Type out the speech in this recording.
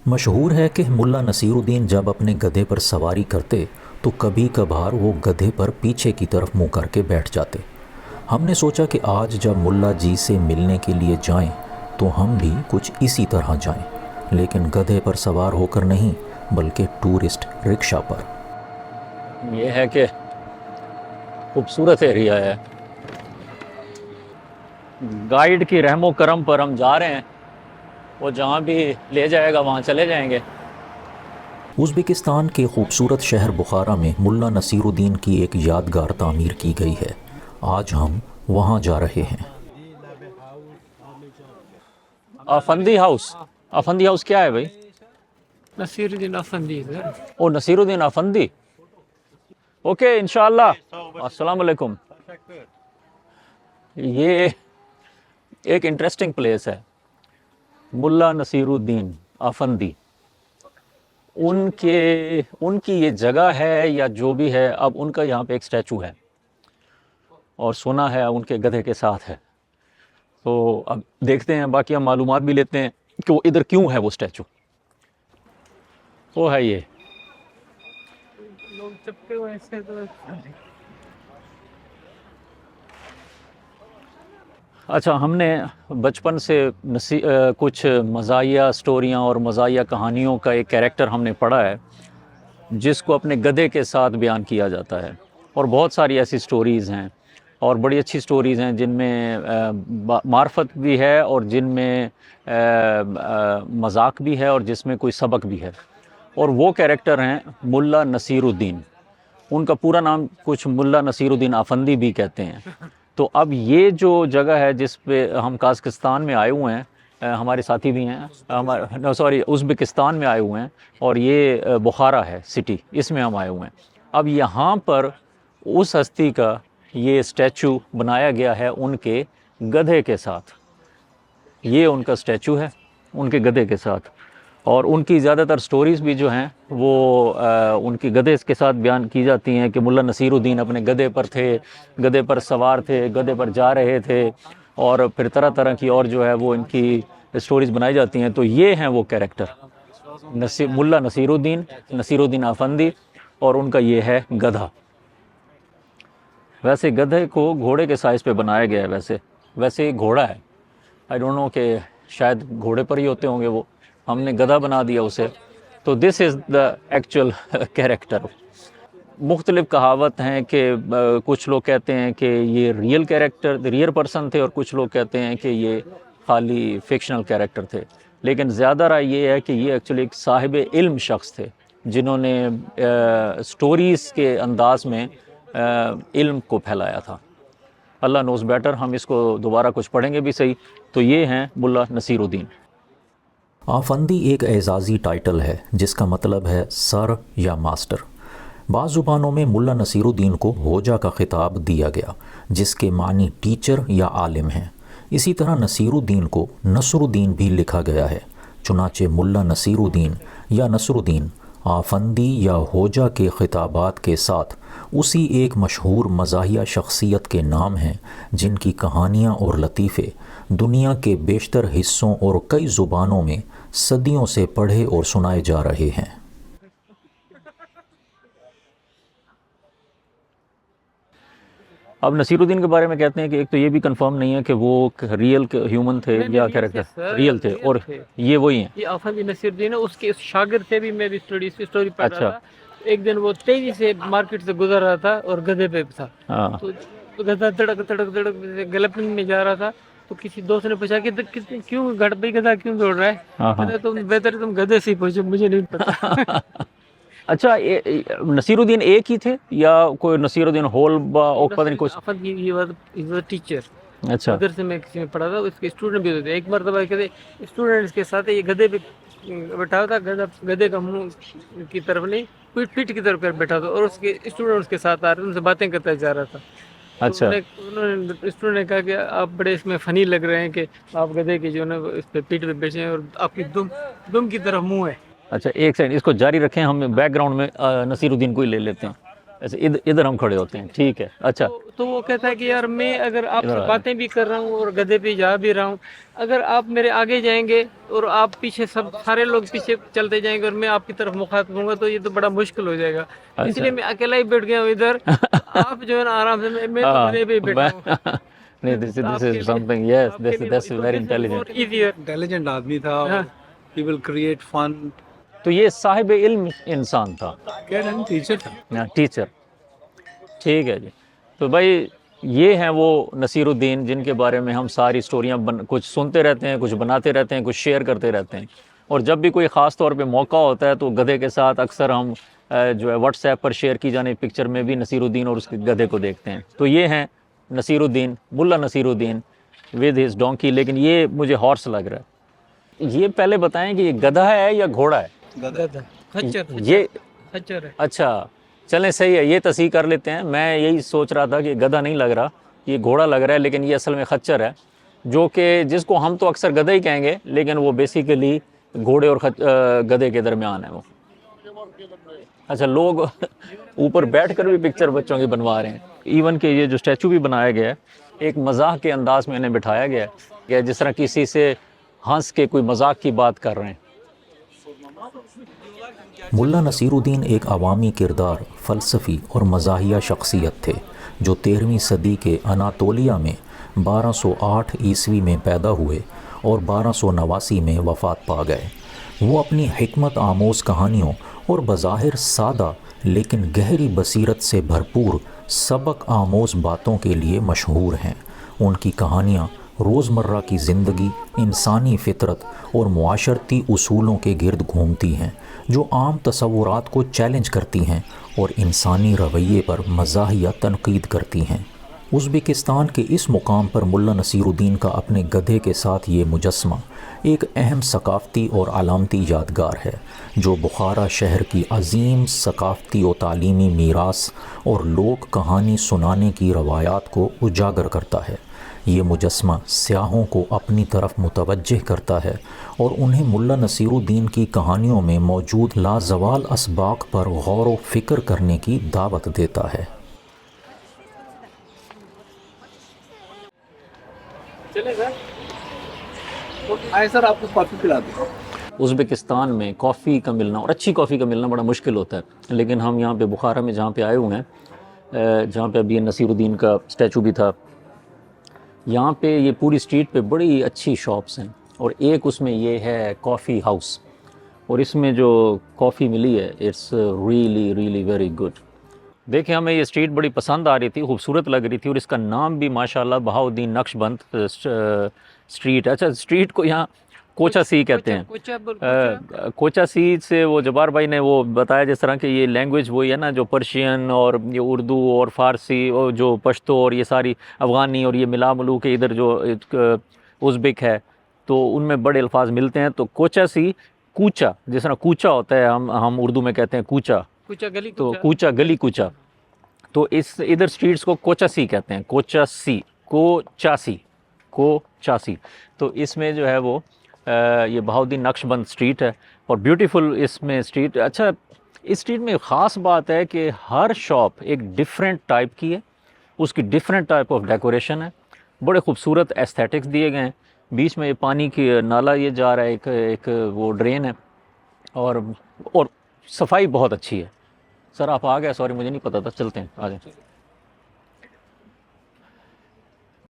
मशहूर है कि मुल्ला नसीरुद्दीन जब अपने गधे पर सवारी करते तो कभी कभार वो गधे पर पीछे की तरफ मुंह करके बैठ जाते। हमने सोचा कि आज जब मुल्ला जी से मिलने के लिए जाएं तो हम भी कुछ इसी तरह जाएं, लेकिन गधे पर सवार होकर नहीं बल्कि टूरिस्ट रिक्शा पर। ये है कि खूबसूरत एरिया है। गाइड की रहमो करम पर हम जा रहे हैं, वो जहाँ भी ले जाएगा वहाँ चले जाएंगे। उज़्बेकिस्तान के खूबसूरत शहर बुखारा में मुल्ला नसीरुद्दीन की एक यादगार तामीर की गई है। आज हम वहाँ जा रहे हैं। अफंदी हाउस। अफंदी हाउस क्या है भाई? नसीरुद्दीन अफंदी सर। ओ नसीरुद्दीन अफंदी। ओके इंशाल्लाह। अस्सलाम वालेकुम। ये एक इंटरेस्टिंग प्लेस है, मुल्ला नसीरुद्दीन अफंदी। उनकी ये जगह है या जो भी है, अब उनका यहाँ पे एक स्टैचू है और सुना है उनके गधे के साथ है। तो अब देखते हैं, बाकी हम मालूमात भी लेते हैं कि वो इधर क्यों है वो स्टैचू। वो है ये। लोग चपके हुए से तो अच्छा, हमने बचपन से कुछ मज़ाहिया स्टोरियाँ और मज़ाहिया कहानियों का एक कैरेक्टर हमने पढ़ा है जिसको अपने गधे के साथ बयान किया जाता है। और बहुत सारी ऐसी स्टोरीज़ हैं और बड़ी अच्छी स्टोरीज़ हैं जिनमें मार्फत भी है और जिनमें मजाक भी है और जिसमें कोई सबक भी है। और वो कैरेक्टर हैं मुल्ला नसीरुद्दीन। उनका पूरा नाम कुछ मुल्ला नसीरुद्दीन अफंदी भी कहते हैं। तो अब ये जो जगह है जिस पे हम काज़ाकिस्तान में आए हुए हैं, हमारे साथी भी हैं, हमारे उज़्बेकिस्तान में आए हुए हैं, और ये बुखारा है सिटी, इसमें हम आए हुए हैं। अब यहाँ पर उस हस्ती का ये स्टैचू बनाया गया है उनके गधे के साथ। ये उनका स्टैचू है उनके गधे के साथ। और उनकी ज़्यादातर स्टोरीज़ भी जो हैं वो उनकी गधे के साथ बयान की जाती हैं कि मुल्ला नसीरुद्दीन अपने गधे पर थे, गधे पर सवार थे, गधे पर जा रहे थे, और फिर तरह तरह की और जो है वो इनकी स्टोरीज़ बनाई जाती हैं। तो ये हैं वो कैरेक्टर, मुल्ला नसीरुद्दीन अफंदी, और उनका ये है गधा। वैसे गधे को घोड़े के साइज़ पे बनाया गया है। वैसे घोड़ा है, आई डोंट नो कि शायद घोड़े पर ही होते होंगे वो, हमने गधा बना दिया उसे। तो this is the actual character. मुख्तलिफ़ कहावत हैं कि कुछ लोग कहते हैं कि ये रियल पर्सन थे, और कुछ लोग कहते हैं कि ये खाली फिक्शनल कैरेक्टर थे। लेकिन ज़्यादा राय ये है कि ये एक्चुअली एक साहिब इल्म शख्स थे जिन्होंने स्टोरीज़ के अंदाज में इल्म को फैलाया था। अल्लाह नोज़ बेटर, हम इसको दोबारा कुछ पढ़ेंगे भी सही। तो ये हैं मुल्ला नसीरुद्दीन। आफंदी एक एजाज़ी टाइटल है जिसका मतलब है सर या मास्टर। बाज़ ज़ुबानों में मुल्ला नसीरुद्दीन को होजा का खिताब दिया गया जिसके मानी टीचर या आलिम हैं। इसी तरह नसीरुद्दीन को नसरुद्दीन भी लिखा गया है। चुनाचे मुल्ला नसीरुद्दीन या नसरुद्दीन आफंदी या होजा के खिताबात के साथ उसी एक मशहूर मज़ाहिया शख्सियत के नाम हैं जिनकी कहानियाँ और लतीफ़े दुनिया के बेशतर हिस्सों और कई ज़ुबानों में सदियों से पढ़े और सुनाए जा रहे हैं। अब नसीरुद्दीन के बारे में कहते हैं कि एक तो ये भी कंफर्म नहीं है कि वो रियल ह्यूमन थे या कैरेक्टर रियल थे, और ये वही हैं। ये अफंदी नसीरुद्दीन है, उसके शागिर्द थे भी। मैं भी स्टोरी पढ़ अच्छा। रहा था। एक दिन वो तेजी से मार्केट से गुजर रहा था और गधे पे था। हाँ। तो गधा तड़क तड़क तड़क गैलपिंग में जा रहा था। तो किसी दोस्त ने पूछा कि क्यों गधा क्यों दौड़ रहा है? मैंने तुम बेहतर तुम गधे से ही पूछो, मुझे नहीं पता। अच्छा, नसीरुद्दीन एक ही थे या कोई नसीरुद्दीन होल पता नहीं कुछ? टीचर। अच्छा। उधर से मैं किसी में पढ़ा था, उसके स्टूडेंट भी होते। एक मरतबा कहते स्टूडेंट्स के साथ ये गधे पे बैठा था, गधे का मुंह की तरफ नहीं, पीठ की तरफ बैठा था, और उसके स्टूडेंट उसके साथ आ रहे थे, उनसे बातें करता जा रहा था। अच्छा। उन्होंने स्टूडेंट ने कहा कि आप बड़े इसमें फ़नी लग रहे हैं कि आप गधे की जो है इस पे पीठ पे बैठे हैं और आपकी दुम की तरफ मुंह है। अच्छा, एक सेकंड, इसको जारी रखें, हम बैकग्राउंड में नसीरुद्दीन को ही ले लेते हैं। ऐसे इधर हम खड़े होते हैं, ठीक है। अच्छा, तो वो कहता है कि यार मैं अगर आपसे इधर आ बातें भी कर रहा हूँ और गधे पे जा भी रहा हूँ, अगर आप मेरे आगे जाएंगे और आप पीछे, सब सारे लोग पीछे चलते जाएंगे और मैं आपकी तरफ मुखातिब होऊंगा, तो ये तो बड़ा मुश्किल हो जाएगा। अच्छा। इसलिए मैं अकेला ही बैठ गया हूँ इधर। आप जो है ना आराम से, मैं तो हाँ, गधे पे ही बैठा हूँ। नहीं, दिस आपके इज लिए, समथिंग, यस, आपके लिए that's very intelligent. Easier. Intelligent आदमी था हाँ। और ही विल क्रिएट फन। तो ये साहिब इल्म इंसान था, कह रहे हैं टीचर था। टीचर, ठीक है जी। तो भाई ये हैं वो नसीरुद्दीन, जिनके बारे में हम सारी स्टोरियाँ कुछ सुनते रहते हैं, कुछ बनाते रहते हैं, कुछ शेयर करते रहते हैं। और जब भी कोई ख़ास तौर पे मौका होता है तो गधे के साथ अक्सर हम जो है व्हाट्सएप पर शेयर की जाने पिक्चर में भी नसीरुद्दीन और उसके गधे को देखते हैं। तो ये हैं नसीरुद्दीन, मुल्ला नसीरुद्दीन विद हिज डोंकी, लेकिन ये मुझे हॉर्स लग रहा है। ये पहले बताएं कि ये गधा है या घोड़ा है? गधा, खच्चर, ये खच्चर है। अच्छा, चलें सही है, ये तस्हीह कर लेते हैं। मैं यही सोच रहा था कि गधा नहीं लग रहा, ये घोड़ा लग रहा है, लेकिन ये असल में खच्चर है, जो कि जिसको हम तो अक्सर गधा ही कहेंगे, लेकिन वो बेसिकली घोड़े और गधे के दरमियान है वो। अच्छा, लोग ऊपर बैठकर भी पिक्चर बच्चों की बनवा रहे हैं। इवन कि ये जो स्टैचू भी बनाया गया है, एक मजाक के अंदाज में इन्हें बिठाया गया है, जिस तरह किसी से हंस के कोई मजाक की बात कर रहे हैं। मुल्ला नसीरुद्दीन एक अवामी किरदार, फ़लसफ़ी और मज़ाहिया शख्सियत थे जो 13वीं सदी के अनातोलिया में 1208 ईस्वी में पैदा हुए और 1289 में वफ़ात पा गए। वो अपनी हिकमत आमोज़ कहानियों और बज़ाहिर सादा लेकिन गहरी बसीरत से भरपूर सबक आमोज़ बातों के लिए मशहूर हैं। उनकी कहानियाँ रोज़मर्रा की ज़िंदगी, इंसानी फ़ितरत और मुआशरती उसूलों के गिर्द घूमती हैं, जो आम तसव्वुरात को चैलेंज करती हैं और इंसानी रवैये पर मज़ाहिया तनकीद करती हैं। उज़्बेकिस्तान के इस मुकाम पर मुल्ला नसीरुद्दीन का अपने गधे के साथ ये मुजस्मा एक अहम सकाफ़ती और अलामती यादगार है, जो बुखारा शहर की अजीम सकाफ़ती और तालीमी मीरास और लोक कहानी सुनाने की रवायात को उजागर करता है। ये मुजस्मा सियाहों को अपनी तरफ मुतवज्जह करता है और उन्हें मुल्ला नसीरुद्दीन की कहानियों में मौजूद लाजवाल असबाक पर गौर व फिक्र करने की दावत देता है। चले सर, तो आए सर, आपको कॉफ़ी पिला दूँ। उज़्बेकिस्तान में कॉफ़ी का मिलना और अच्छी कॉफ़ी का मिलना बड़ा मुश्किल होता है, लेकिन हम यहाँ पे बुखारा में जहाँ पे आए हुए हैं, जहाँ पे अभी ये नसीरुद्दीन का स्टैचू भी था, यहाँ पे ये पूरी स्ट्रीट पे बड़ी अच्छी शॉप्स हैं और एक उसमें ये है कॉफ़ी हाउस, और इसमें जो कॉफ़ी मिली है it's really really very good. देखिए, हमें ये स्ट्रीट बड़ी पसंद आ रही थी, खूबसूरत लग रही थी, और इसका नाम भी माशाल्लाह बहाउद्दीन नक्शबंद स्ट्रीट। अच्छा, स्ट्रीट को यहाँ कोचा सी कहते हैं। कोचा सी से वो जबार भाई ने वो बताया, जिस तरह के ये लैंग्वेज वही है ना, जो पर्शियन और ये उर्दू और फ़ारसी और जो पश्तो और ये सारी अफ़गानी और ये मिला मिलू के इधर जो उज़्बेक है, तो उनमें बड़े अल्फाज मिलते हैं। तो कोचा सी, कूचा, जिस तरह कूचा होता है, हम उर्दू में कहते हैं कूचा, कूचा गली, तो कूचा गली कूचा, तो इस इधर स्ट्रीट्स को कोचासी कहते हैं, कोचासी, कोचासी, कोचासी। तो इसमें जो है वो ये बहाउद्दीन नक्शबंद स्ट्रीट है और ब्यूटीफुल इसमें स्ट्रीट। अच्छा, इस स्ट्रीट में ख़ास बात है कि हर शॉप एक डिफरेंट टाइप की है, उसकी डिफरेंट टाइप ऑफ डेकोरेशन है, बड़े खूबसूरत एस्थेटिक्स दिए गए हैं। बीच में ये पानी की नाला ये जा रहा है, एक वो ड्रेन है, और सफाई बहुत अच्छी है। सर आप आ गए, सॉरी मुझे नहीं पता था, चलते हैं, आ जाए।